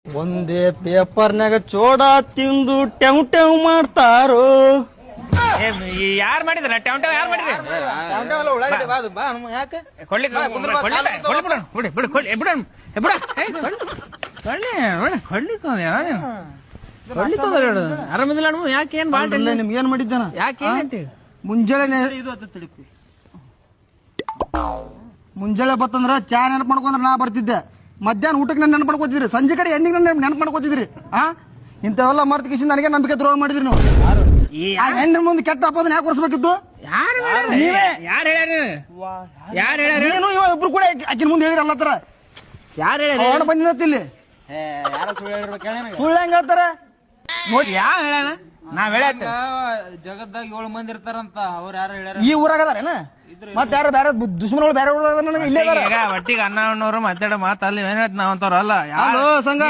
ಒಂದೇ ಪೇಪರ್ನಾಗ ಚೋಡ ತಿಂದು ಟೆವ್ ಟೆವ್ ಮಾಡ್ತಾರೋ. ಯಾರು ಮಾಡಿದ್ರ ಟೆವ್ ಯಾರು ಮಾಡಿದ್ರಿ? ಆರಾಮದಿಲ್ಲ ಯಾಕೆ ಏನ್ ಬಾಳ ನಿಮ್ಗೆ ಏನ್ ಮಾಡಿದ್ದಾನ? ಯಾಕೆ ಮುಂಜಾನೆ ಬತ್ತಂದ್ರ ಚಾ ನೆನಪು ಮಾಡ್ಕೊಂಡ್ರ ನಾ ಬರ್ತಿದ್ದೆ. ಮಧ್ಯಾಹ್ನ ಊಟಕ್ಕೆ ನಾನು ನೆನಪು ಮಾಡ್ಕೋತಿದ್ರಿ, ಸಂಜೆ ಕಡೆ ಎಣ್ಣಿಗೆ ನೆನಪು ಮಾಡ್ಕೋತಿದ್ರಿ. ಇಂಥವೆಲ್ಲ ಮರ್ತ ಕಿಸಿ ನನಗೆ ನಂಬಿಕೆ ದ್ರೋಹ ಮಾಡಿದ್ರಿ ನೀವು. ಆ ಹೆಣ್ಣಿನ ಮುಂದೆ ಕೆಟ್ಟ ಅಪ್ಪದನ್ನ ಯಾಕೆ ಹೊರಿಸ್ಬೇಕಿತ್ತು? ನೀನು ಇವ ಇಬ್ರು ಕೂಡ ಆಕಿನ ಮುಂದೆ ಹೇಳಿರಲ್ಲ ಹತ್ರ ಯಾರು ಅವನು ಬಂದಿದ್ದ ಇಲ್ಲಿ ಸುಳ್ಳು ಹೆಂಗ್ ಹೇಳ್ತಾರೆ ನೋಡಿ? ಯಾವ ಹೇಳ ನಾವ್ ಹೇಳ ಜಗತ್ದಾಗ 7 ಮಂದಿ ಇರ್ತಾರಂತ, ಅವ್ರು ಯಾರು ಹೇಳ್ಯಾರ? ಈ ಊರಾಗ ಅದಾರೇನ? ಮತ್ತೆ ಯಾರು ಬೇರೆ ದುಶ್ಮನಗಳು ಬೇರೆ ಊರಾಗ ನನಗೆ ಇಲ್ಲೇ ಒಟ್ಟಿಗೆ ಅನ್ನ ಮಾತಾಡೋ ಮಾತಲ್ಲಿ ಏನ್ ಹೇಳ್ತ ನಾವಂತವ್ರಲ್ಲ ಸಂಘ